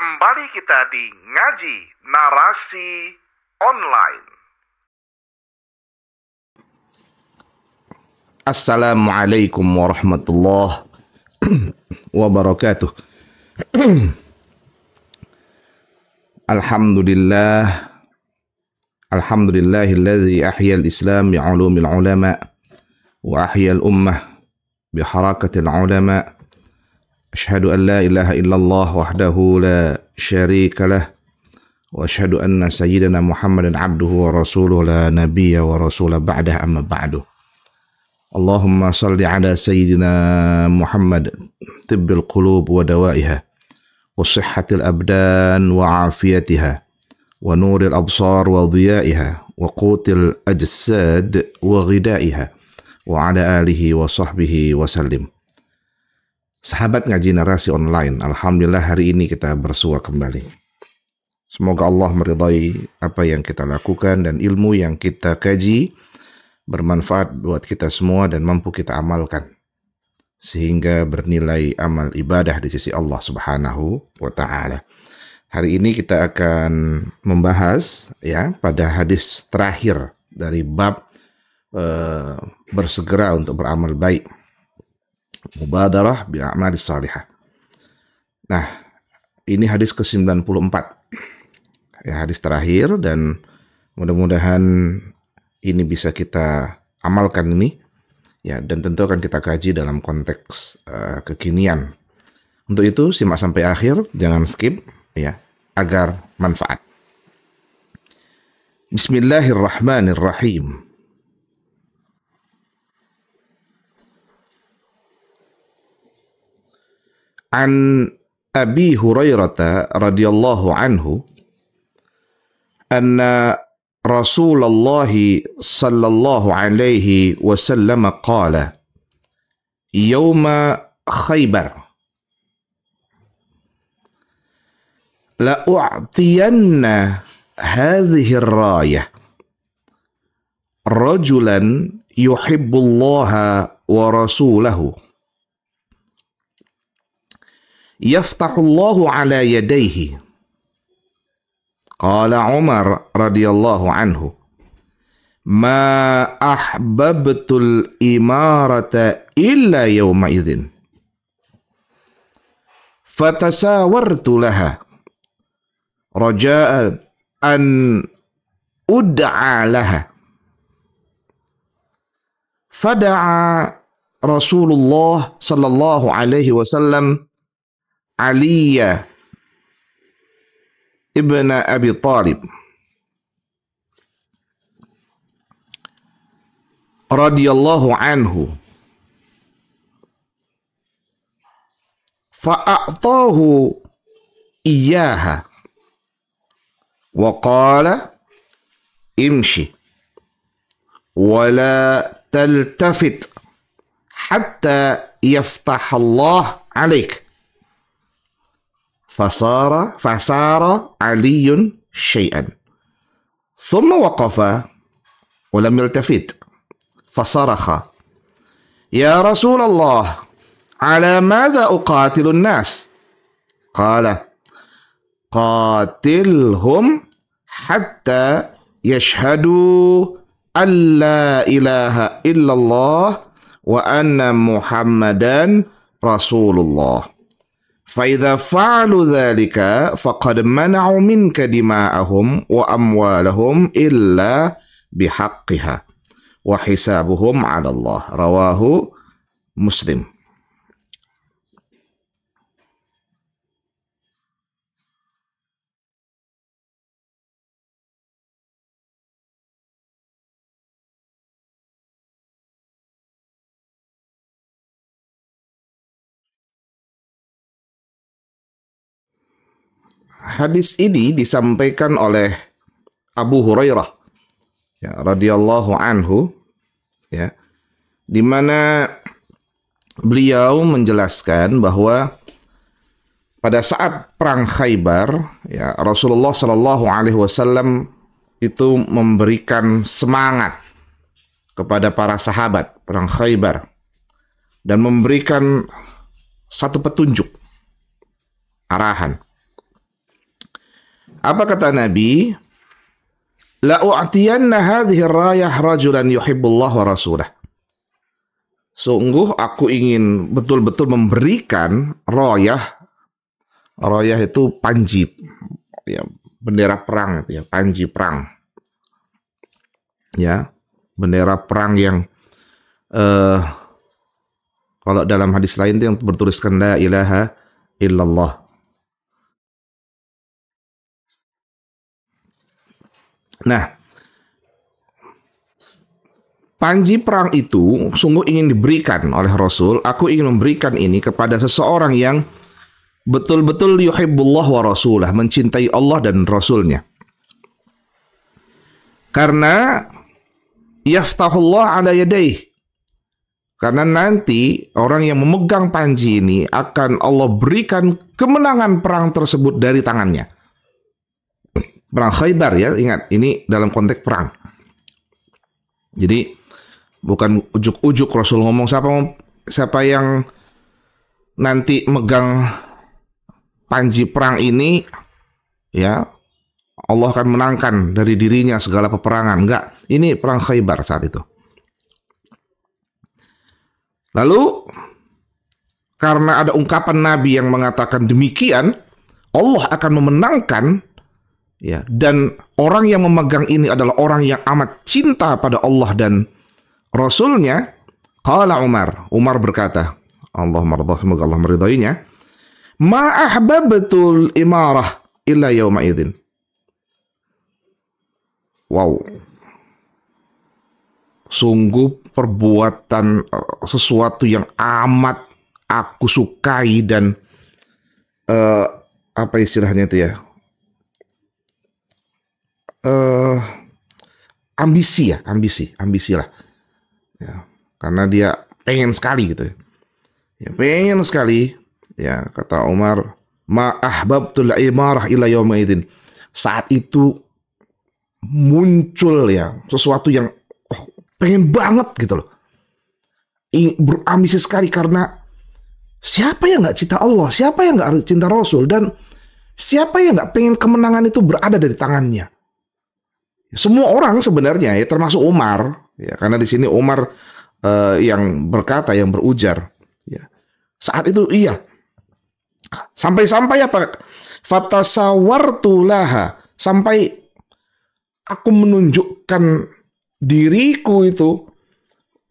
Kembali kita di Ngaji Narasi Online. Assalamualaikum warahmatullahi wabarakatuh. Alhamdulillahilladzi ahyal islam bi'ulumil ulama wa ahyal ummah biharakatil ulama. Asyhadu an la ilaha illallah wahdahu la syarika lah wa asyhadu anna sayyidana Muhammadan abduhu wa rasuluhu la nabiyya wa rasula ba'dah amma ba'du. Allahumma salli ala sayyidina Muhammad tibbil qulub wa dawaiha wa sihhatil abdan wa afiyatiha wa nuril absar wa dhiyaiha wa qutil ajsad wa ghidaiha wa ala alihi wa sahbihi wa sallim. Sahabat Ngaji Narasi Online, alhamdulillah hari ini kita bersua kembali. Semoga Allah meridai apa yang kita lakukan dan ilmu yang kita kaji bermanfaat buat kita semua dan mampu kita amalkan sehingga bernilai amal ibadah di sisi Allah Subhanahu wa taala. Hari ini kita akan membahas pada hadis terakhir dari bab bersegera untuk beramal baik. Mubadarah bil a'mali salihah. Nah, ini hadis ke-94. Ya, hadis terakhir dan mudah-mudahan ini bisa kita amalkan ini ya, dan tentu akan kita kaji dalam konteks kekinian. Untuk itu simak sampai akhir, jangan skip ya, agar manfaat. Bismillahirrahmanirrahim. An Abi Hurairah radhiyallahu anhu anna Rasulullah sallallahu alaihi wasallam qala yawma Khaybar la u'tiyanna hadhihi ar-rayah rajulan yuhibbullaha wa rasulahu yaftahullahu ala yadayhi. Qala Umar radhiyallahu anhu, ma ahbabtul imarata illa yawma idzin fatasawartu laha raja'an an ud'a laha fada'a Rasulullah sallallahu alaihi wasallam Aliya ibn Abi Talib radhiyallahu anhu fa'a'tahu iyyaha wa qala imshi wa la taltafit hatta yaftah Allah 'alaik. Fasara Aliyun syai'an thumma waqafa wa lam yaltafit fasarakha ya Rasulullah ala madha uqatilun nas qala qatilhum hatta yashhadu an la ilaha illallah wa anna Muhammadan Rasulullah. فَإِذَا فَعَلُوا ذَلِكَ فَقَدْ مَنَعُوا مِنْكَ دِمَاءَهُمْ وَأَمْوَالَهُمْ إِلَّا بِحَقِّهَا وَحِسَابُهُمْ عَلَى اللَّهِ. رواه مسلم. Hadis ini disampaikan oleh Abu Hurairah ya, radhiyallahu anhu ya, di mana beliau menjelaskan bahwa pada saat perang Khaybar ya, Rasulullah Shallallahu alaihi wasallam itu memberikan semangat kepada para sahabat perang Khaybar dan memberikan satu petunjuk arahan Apa kata Nabi? La u'tiyanna hadhihi rayah rajulan yuhibbullah wa rasulah. Sungguh aku ingin betul-betul memberikan rayah. Rayah itu panji, ya, bendera perang itu ya, panji perang. Ya, bendera perang yang kalau dalam hadis lain itu yang bertuliskan la ilaha illallah. Nah, panji perang itu sungguh ingin diberikan oleh Rasul. Aku ingin memberikan ini kepada seseorang yang betul-betul yuhibbullah wa rasulah, mencintai Allah dan Rasulnya. Karena yaftahullah ala yadaih. Karena nanti orang yang memegang panji ini akan Allah berikan kemenangan perang tersebut dari tangannya. Perang Khaybar ya, ingat ini dalam konteks perang. Jadi bukan ujuk-ujuk Rasul ngomong siapa yang nanti megang panji perang ini, ya Allah akan menangkan dari dirinya segala peperangan. Enggak, ini perang Khaybar saat itu. Lalu karena ada ungkapan Nabi yang mengatakan demikian, Allah akan memenangkan, ya, dan orang yang memegang ini adalah orang yang amat cinta pada Allah dan Rasulnya. Qala Umar berkata, Allah mardah, semoga Allah meridainya, ma ahbabtul imarah illa yawma idzin. Wow. Sungguh perbuatan sesuatu yang amat aku sukai dan apa istilahnya itu ya? Ambisi lah. Ya, karena dia pengen sekali gitu ya. Ya, pengen sekali. Ya, kata Umar, ma ahbabtul imarah ila yauma idzin. Saat itu muncul ya sesuatu yang pengen banget gitu loh. Berambisi sekali karena siapa yang nggak cinta Allah, siapa yang nggak cinta Rasul, dan siapa yang nggak pengen kemenangan itu berada dari tangannya. Semua orang sebenarnya ya, termasuk Umar ya, karena di sini Umar yang berkata, yang berujar ya. Saat itu iya. Sampai-sampai apa? Fatasawartu laha, sampai aku menunjukkan diriku itu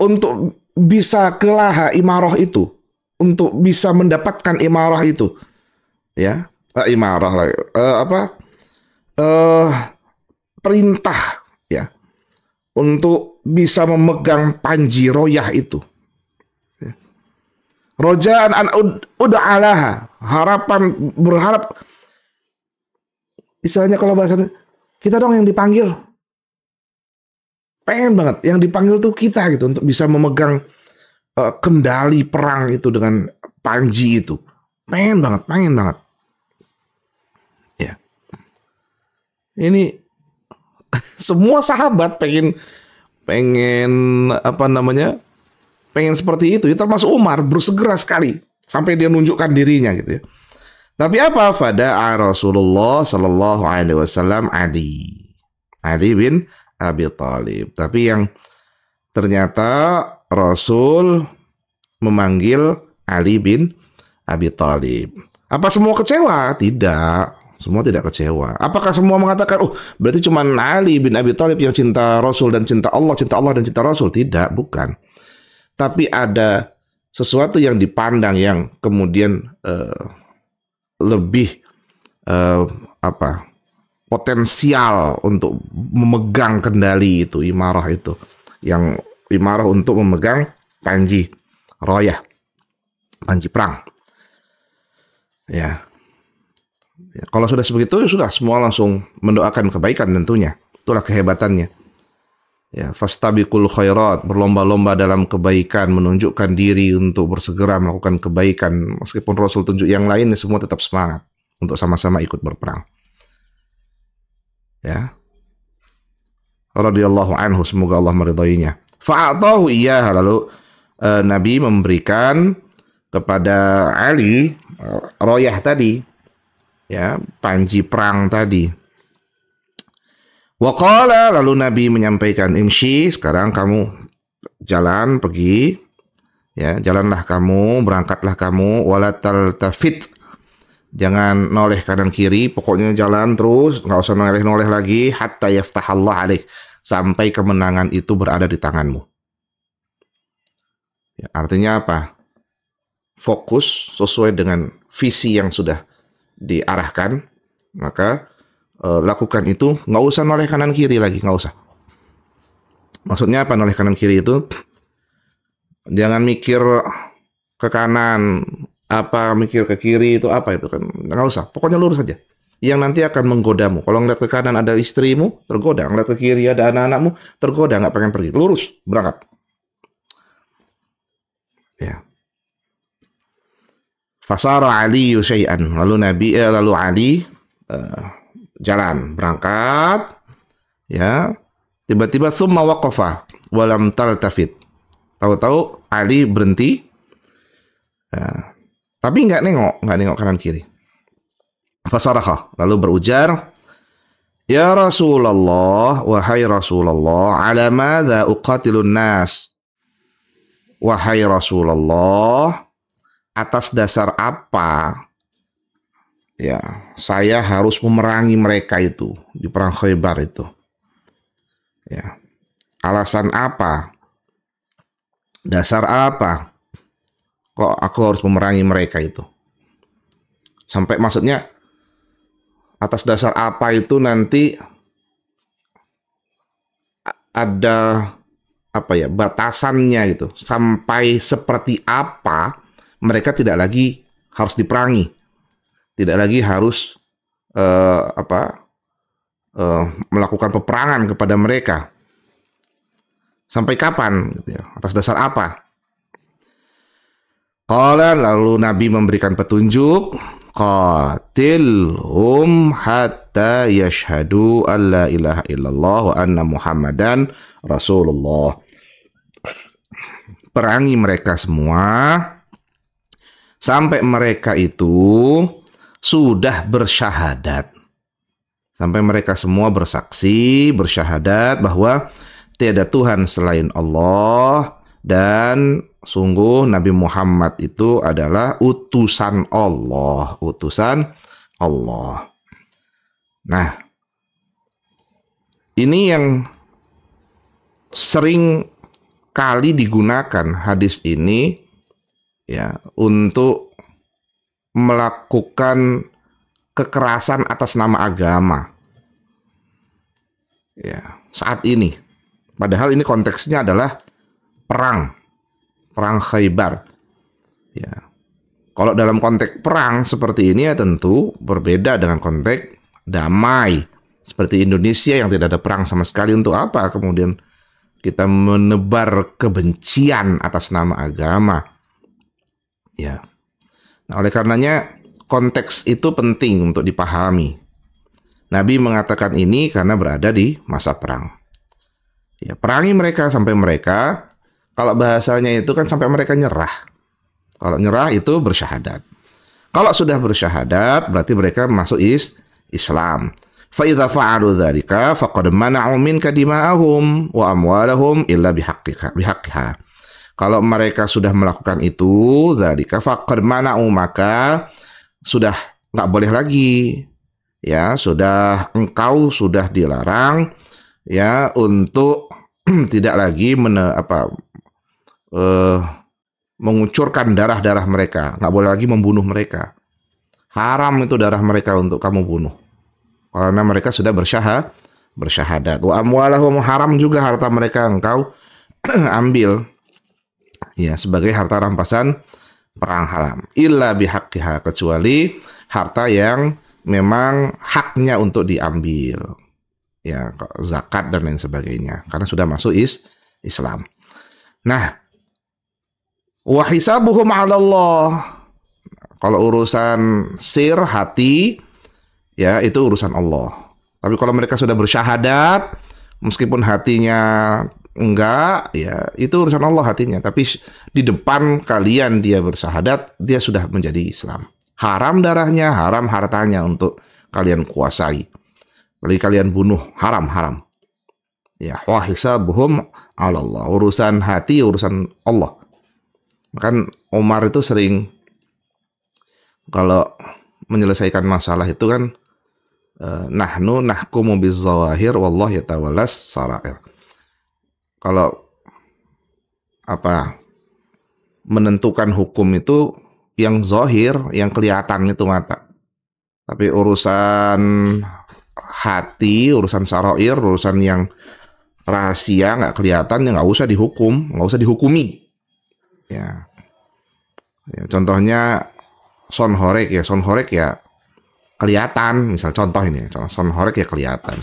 untuk bisa ke laha imarah itu, untuk bisa mendapatkan imarah itu. Ya, imarah lah. Perintah ya untuk bisa memegang panji royah itu. Rojaan an ud'alaha, harapan, berharap, istilahnya kalau bahasa kita dong yang dipanggil. Pengen banget yang dipanggil tuh kita gitu untuk bisa memegang kendali perang itu dengan panji itu. Pengen banget. Ya. Ini semua sahabat pengen apa namanya? Pengen seperti itu. Ya, termasuk Umar bersegera sekali sampai dia nunjukkan dirinya gitu ya. Tapi apa? Fada'a Rasulullah sallallahu alaihi wasallam Ali bin Abi Thalib. Tapi yang ternyata Rasul memanggil Ali bin Abi Thalib. Apa semua kecewa? Tidak. Semua tidak kecewa. Apakah semua mengatakan, oh berarti cuma Ali bin Abi Thalib yang cinta Rasul dan cinta Allah dan cinta Rasul? Tidak, bukan. Tapi ada sesuatu yang dipandang yang kemudian lebih potensial untuk memegang kendali itu, imarah itu. Yang imarah untuk memegang panji royah, panji perang. Ya. Ya, kalau sudah sebegitu, sudah semua langsung mendoakan kebaikan tentunya. Itulah kehebatannya. Ya, fastabiqul khairat, berlomba-lomba dalam kebaikan, menunjukkan diri untuk bersegera melakukan kebaikan. Meskipun Rasul tunjuk yang lain, semua tetap semangat untuk sama-sama ikut berperang. Ya. Radhiyallahu anhu, semoga Allah meridainya. Fa'atahu iyyaha, lalu Nabi memberikan kepada Ali royah tadi. Ya, panji perang tadi. Wa qala, lalu Nabi menyampaikan, imshi, sekarang kamu jalan, pergi, ya, jalanlah kamu, berangkatlah kamu, wala taltafit, jangan noleh kanan kiri, pokoknya jalan terus, nggak usah noleh-noleh lagi, hatta yaftahallah alaik, sampai kemenangan itu berada di tanganmu. Ya, artinya apa? Fokus sesuai dengan visi yang sudah diarahkan, maka lakukan itu, nggak usah noleh kanan kiri lagi, nggak usah. Maksudnya apa noleh kanan kiri itu? Jangan mikir ke kanan, apa mikir ke kiri itu apa itu kan, nggak usah. Pokoknya lurus saja. Yang nanti akan menggodamu. Kalau ngeliat ke kanan ada istrimu, tergoda. Ngeliat ke kiri ada anak-anakmu, tergoda, nggak pengen pergi. Lurus, berangkat. Ya. Fasara Ali syai'an. Lalu Ali jalan, berangkat, ya, tiba-tiba summa waqafa walam taltafit. Tahu-tahu Ali berhenti, ya, tapi nggak nengok kanan kiri. Fasaraha, lalu berujar, ya Rasulullah, wahai Rasulullah, ala madza uqatilun nas? Wahai Rasulullah, atas dasar apa, ya, saya harus memerangi mereka itu di perang Khaybar itu. Ya. Alasan apa? Dasar apa? Kok aku harus memerangi mereka itu? Sampai maksudnya atas dasar apa itu nanti ada apa ya, batasannya gitu. Sampai seperti apa mereka tidak lagi harus diperangi. Tidak lagi harus melakukan peperangan kepada mereka. Sampai kapan? Gitu ya. Atas dasar apa? Qala, lalu Nabi memberikan petunjuk, qatilhum hatta yashhadu an la ilaha illallah wa anna Muhammadan Rasulullah. Perangi mereka semua sampai mereka itu sudah bersyahadat. Sampai mereka semua bersaksi, bersyahadat bahwa tiada Tuhan selain Allah dan sungguh Nabi Muhammad itu adalah utusan Allah, utusan Allah. Nah, ini yang sering kali digunakan hadis ini, ya, untuk melakukan kekerasan atas nama agama, ya, saat ini. Padahal ini konteksnya adalah perang Khaybar. Ya. Kalau dalam konteks perang seperti ini ya tentu berbeda dengan konteks damai. Seperti Indonesia yang tidak ada perang sama sekali, untuk apa kemudian kita menebar kebencian atas nama agama? Ya. Nah, oleh karenanya konteks itu penting untuk dipahami. Nabi mengatakan ini karena berada di masa perang. Ya, perangi mereka sampai mereka, kalau bahasanya itu kan sampai mereka nyerah. Kalau nyerah itu bersyahadat. Kalau sudah bersyahadat berarti mereka masuk Islam. Fa idza fa'alu dzalika faqad mana'u minka dima'ahum wa amwalahum illa bihaqqiha. Kalau mereka sudah melakukan itu, dzalika faqad mana'u, maka sudah nggak boleh lagi, ya, engkau sudah dilarang, ya, untuk tidak lagi mengucurkan darah-darah mereka, nggak boleh lagi membunuh mereka. Haram itu darah mereka untuk kamu bunuh, karena mereka sudah bersyahadat. Wa amwalahum, haram juga harta mereka engkau ambil, ya, sebagai harta rampasan perang haram. Illa bihaqqiha, kecuali harta yang memang haknya untuk diambil, ya, zakat dan lain sebagainya, karena sudah masuk Islam. Nah, wa hisabuhum 'ala Allah. Kalau urusan sir hati, ya, itu urusan Allah. Tapi kalau mereka sudah bersyahadat, meskipun hatinya enggak, ya, itu urusan Allah hatinya. Tapi di depan kalian dia bersyahadat, dia sudah menjadi Islam. Haram darahnya, haram hartanya untuk kalian kuasai. Bagi kalian bunuh, haram. Ya, wa hisabuhum 'ala Allah. Urusan hati, urusan Allah. Kan Umar itu sering kalau menyelesaikan masalah itu kan nahnu nahkumu bizzawahir wallahu yatawallas sarair. Kalau menentukan hukum itu yang zahir, yang kelihatan itu mata. Tapi urusan hati, urusan sarair, urusan yang rahasia nggak kelihatan, ya nggak usah dihukum, nggak usah dihukumi. Ya, contohnya sonhorek ya kelihatan. Misal contoh ini, sonhorek ya kelihatan.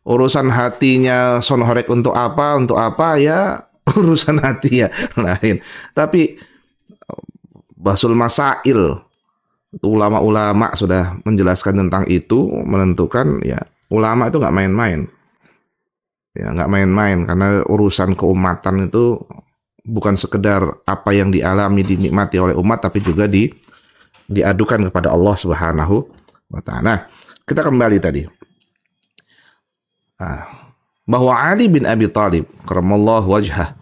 Urusan hatinya sonhorek untuk apa ya urusan hati ya lain. Tapi basul masail itu ulama-ulama sudah menjelaskan tentang itu, menentukan ya ulama itu nggak main-main. Ya nggak main-main karena urusan keumatan itu bukan sekedar apa yang dialami dinikmati oleh umat, tapi juga diadukan kepada Allah Subhanahu wa ta'ala. Nah, kita kembali tadi. Bahwa Ali bin Abi Thalib karramallahu wajhah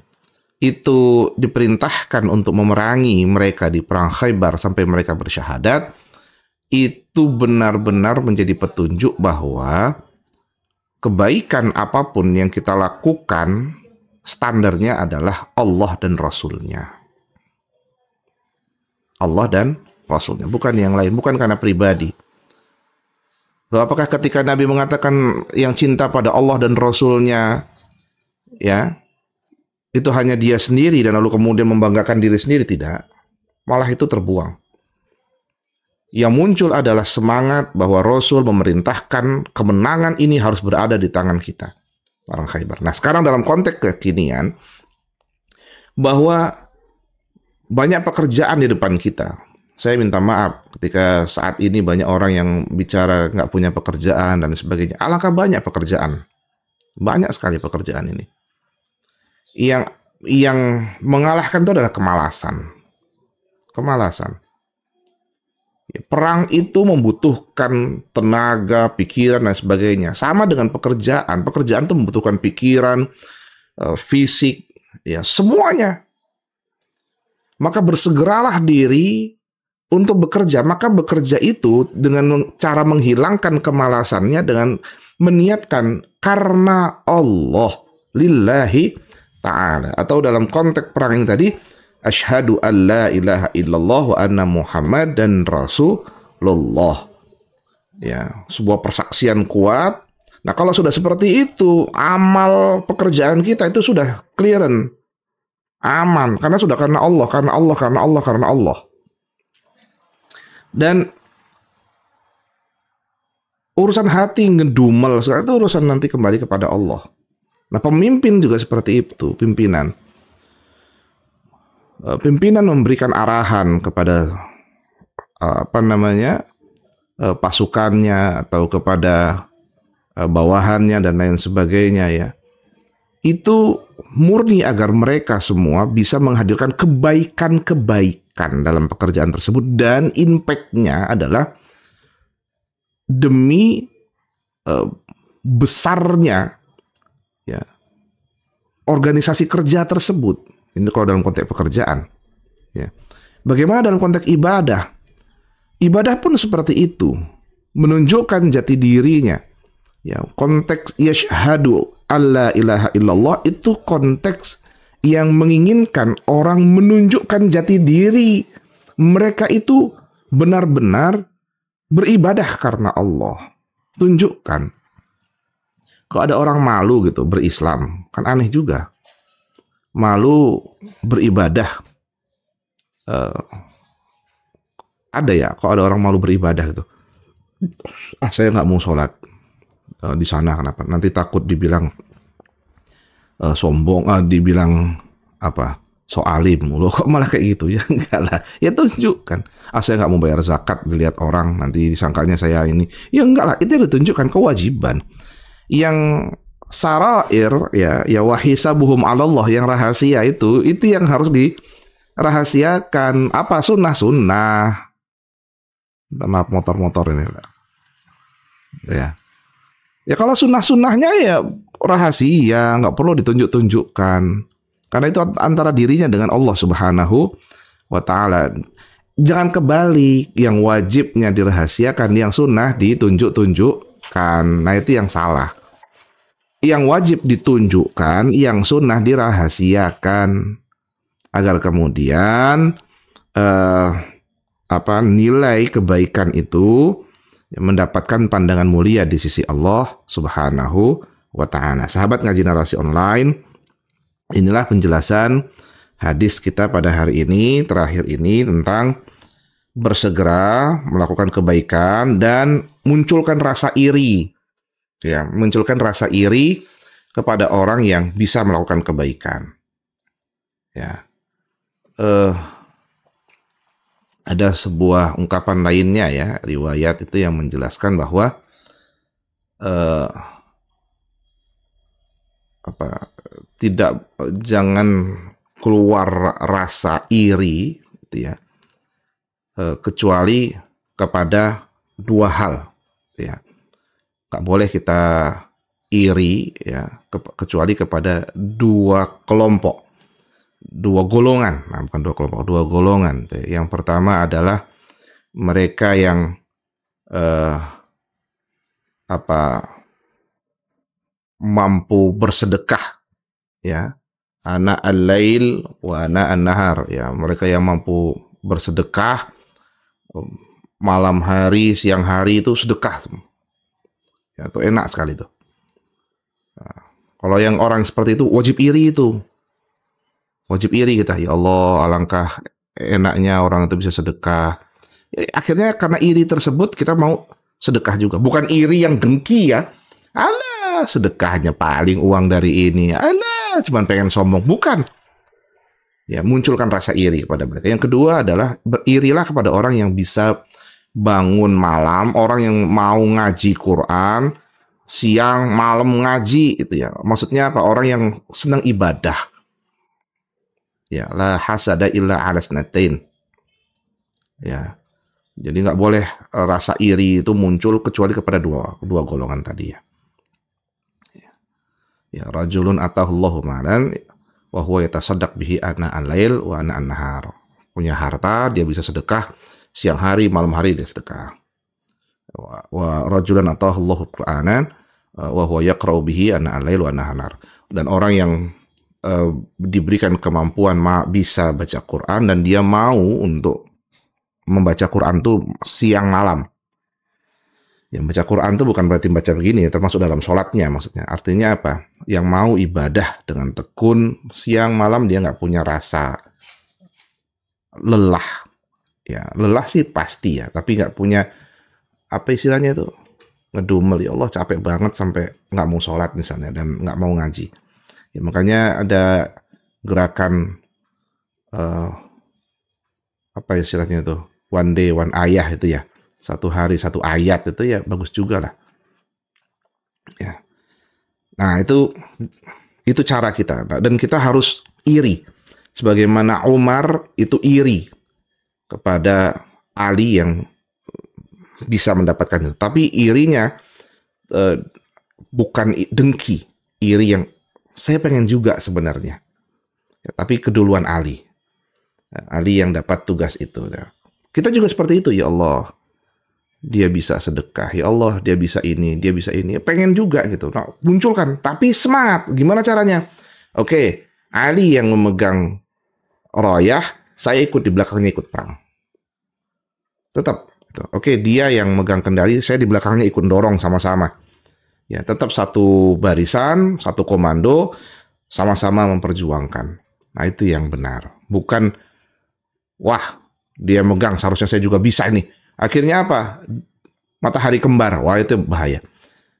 itu diperintahkan untuk memerangi mereka di perang Khaybar sampai mereka bersyahadat, itu benar-benar menjadi petunjuk bahwa kebaikan apapun yang kita lakukan standarnya adalah Allah dan Rasulnya. Allah dan Rasulnya, bukan yang lain, bukan karena pribadi. Loh, apakah ketika Nabi mengatakan yang cinta pada Allah dan Rasulnya, ya, itu hanya dia sendiri dan lalu kemudian membanggakan diri sendiri? Tidak. Malah itu terbuang. Yang muncul adalah semangat bahwa Rasul memerintahkan kemenangan ini harus berada di tangan kita. Perang Khaybar. Nah, sekarang dalam konteks kekinian, bahwa banyak pekerjaan di depan kita. Saya minta maaf ketika saat ini banyak orang yang bicara nggak punya pekerjaan dan sebagainya. Alangkah banyak pekerjaan. Banyak sekali pekerjaan ini. Yang mengalahkan itu adalah kemalasan. Perang itu membutuhkan tenaga, pikiran, dan sebagainya. Sama dengan pekerjaan. Pekerjaan itu membutuhkan pikiran, fisik, ya semuanya. Maka bersegeralah diri untuk bekerja. Maka bekerja itu dengan cara menghilangkan kemalasannya dengan meniatkan karena Allah, lillahi ta'ala. Atau dalam konteks perang ini tadi, asyhadu an la ilaha illallah wa anna Muhammad dan Rasulullah. Ya, sebuah persaksian kuat. Nah, kalau sudah seperti itu, amal pekerjaan kita itu sudah clearance. Aman, karena sudah karena Allah. Dan urusan hati ngedumel, itu urusan nanti kembali kepada Allah. Nah, pemimpin juga seperti itu, pimpinan memberikan arahan kepada pasukannya atau kepada bawahannya dan lain sebagainya, ya. Itu murni agar mereka semua bisa menghadirkan kebaikan dalam pekerjaan tersebut, dan impact-nya adalah demi besarnya, ya, organisasi kerja tersebut. Ini kalau dalam konteks pekerjaan, ya. Bagaimana dalam konteks ibadah? Ibadah pun seperti itu, menunjukkan jati dirinya. Ya, konteks yashhadu alla ilaha illallah itu konteks yang menginginkan orang menunjukkan jati diri mereka itu benar-benar beribadah karena Allah. Tunjukkan. Kalau ada orang malu gitu berislam, kan aneh juga. Malu beribadah. Ada ya, kalau ada orang malu beribadah gitu. Saya nggak mau sholat di sana, kenapa? Nanti takut dibilang sombong, dibilang apa? Soalim mulu. Kok malah kayak gitu? Ya enggak lah. Ya tunjukkan. Saya nggak mau bayar zakat, dilihat orang nanti disangkanya saya ini. Ya enggak lah. Itu ditunjukkan kewajiban. Yang sarair, ya wahisabuhum 'ala Allah, yang rahasia itu yang harus dirahasiakan. Apa sunnah. Maaf, motor-motor ini, ya. Ya kalau sunnah-sunnahnya ya rahasia, nggak perlu ditunjuk-tunjukkan. Karena itu antara dirinya dengan Allah Subhanahu wa Ta'ala. Jangan kebalik, yang wajibnya dirahasiakan, yang sunnah ditunjuk-tunjukkan. Nah itu yang salah. Yang wajib ditunjukkan, yang sunnah dirahasiakan, agar kemudian nilai kebaikan itu mendapatkan pandangan mulia di sisi Allah Subhanahu wa Ta'ala. Sahabat ngaji narasi online, inilah penjelasan hadis kita pada hari ini, terakhir ini, tentang bersegera melakukan kebaikan dan munculkan rasa iri. Ya, munculkan rasa iri kepada orang yang bisa melakukan kebaikan. Ya. Ada sebuah ungkapan lainnya ya, riwayat itu yang menjelaskan bahwa jangan keluar rasa iri gitu ya, kecuali kepada dua hal ya. Nggak boleh kita iri ya kecuali kepada dua kelompok, dua golongan. Nah, bukan dua kelompok, dua golongan. Yang pertama adalah mereka yang mampu bersedekah ya, ana al-lail wa ana an-nahar ya, mereka yang mampu bersedekah malam hari, siang hari itu sedekah ya, itu enak sekali tuh. Nah, kalau yang orang seperti itu wajib iri, itu wajib iri kita, ya Allah alangkah enaknya orang itu bisa sedekah ya, akhirnya karena iri tersebut kita mau sedekah juga. Bukan iri yang dengki ya, alah sedekahnya paling uang dari ini, alah cuman pengen sombong, bukan ya. Munculkan rasa iri kepada mereka. Yang kedua adalah beririlah kepada orang yang bisa bangun malam, orang yang mau ngaji Quran siang malam ngaji itu ya. Maksudnya apa? Orang yang senang ibadah ya, la hasada illa ala snatain ya. Jadi nggak boleh rasa iri itu muncul kecuali kepada dua golongan tadi ya. Ya, rajulun atahullahu malan wa huwa yatasaddaq bihi ana al-lail wa ana an-nahar. Punya harta, dia bisa sedekah siang hari, malam hari dia sedekah. Wa rajulan atahullahu qur'anan wa huwa yaqra'u bihi ana al-lail wa ana an-nahar. Dan orang yang diberikan kemampuan bisa baca Quran dan dia mau untuk membaca Quran tuh siang malam. Yang baca Quran tuh bukan berarti baca begini, termasuk dalam sholatnya maksudnya. Artinya apa? Yang mau ibadah dengan tekun siang malam, dia nggak punya rasa lelah. Ya, lelah sih pasti ya, tapi nggak punya apa istilahnya itu, ngedumel, ya Allah capek banget sampai nggak mau sholat misalnya dan nggak mau ngaji. Ya, makanya ada gerakan apa istilahnya itu, one day one ayah itu ya. Satu hari satu ayat itu ya bagus juga lah. Ya. Nah itu cara kita, dan kita harus iri. Sebagaimana Umar itu iri kepada Ali yang bisa mendapatkan itu. Tapi irinya bukan dengki, iri yang saya pengen juga sebenarnya. Ya, tapi keduluan Ali. Ali yang dapat tugas itu. Ya. Kita juga seperti itu, ya Allah. Dia bisa sedekah, ya Allah, dia bisa ini, dia bisa ini. Pengen juga gitu. Nah, munculkan, tapi semangat. Gimana caranya? Oke, Ali yang memegang rayah, saya ikut di belakangnya ikut perang. Tetap. Oke, dia yang megang kendali, saya di belakangnya ikut dorong sama-sama. Ya, tetap satu barisan, satu komando, sama-sama memperjuangkan. Nah, itu yang benar. Bukan, wah, dia megang, seharusnya saya juga bisa ini. Akhirnya apa? Matahari kembar. Wah, itu bahaya.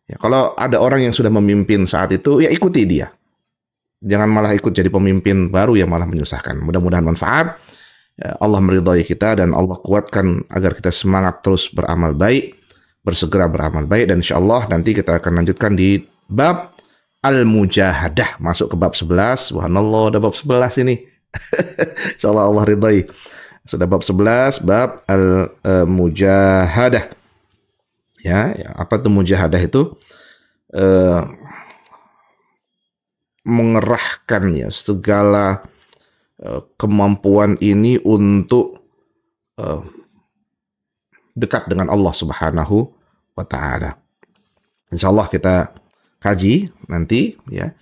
Ya, kalau ada orang yang sudah memimpin saat itu, ya ikuti dia. Jangan malah ikut jadi pemimpin baru yang malah menyusahkan. Mudah-mudahan manfaat. Ya, Allah meridhai kita dan Allah kuatkan agar kita semangat terus beramal baik, bersegera beramal baik, dan insyaallah nanti kita akan lanjutkan di bab Al-Mujahadah. Masuk ke bab 11. Subhanallah, ada bab 11 ini. Insyaallah Allah ridhai. Sudah bab 11, bab Al-Mujahadah. Ya, apa itu mujahadah itu? mengerahkan ya segala kemampuan ini untuk dekat dengan Allah Subhanahu wa taala. Insyaallah kita kaji nanti ya.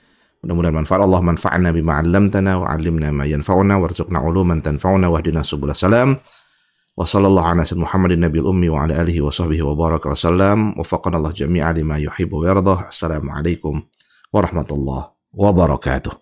Mudah-mudahan manfaat. Allah manfa'na bima 'allamtana wa 'allimna ma yanfa'una warzuqna 'uluman tanfa'una wahdina subulal salam. Wa sallallahu ala sayyidina Muhammadin nabiyil ummi wa ala alihi wa sahbihi wa baraka wa sallam. Wafaqana Allah jami'a lima yuhibbu wa yardah. Assalamualaikum warahmatullahi wabarakatuh.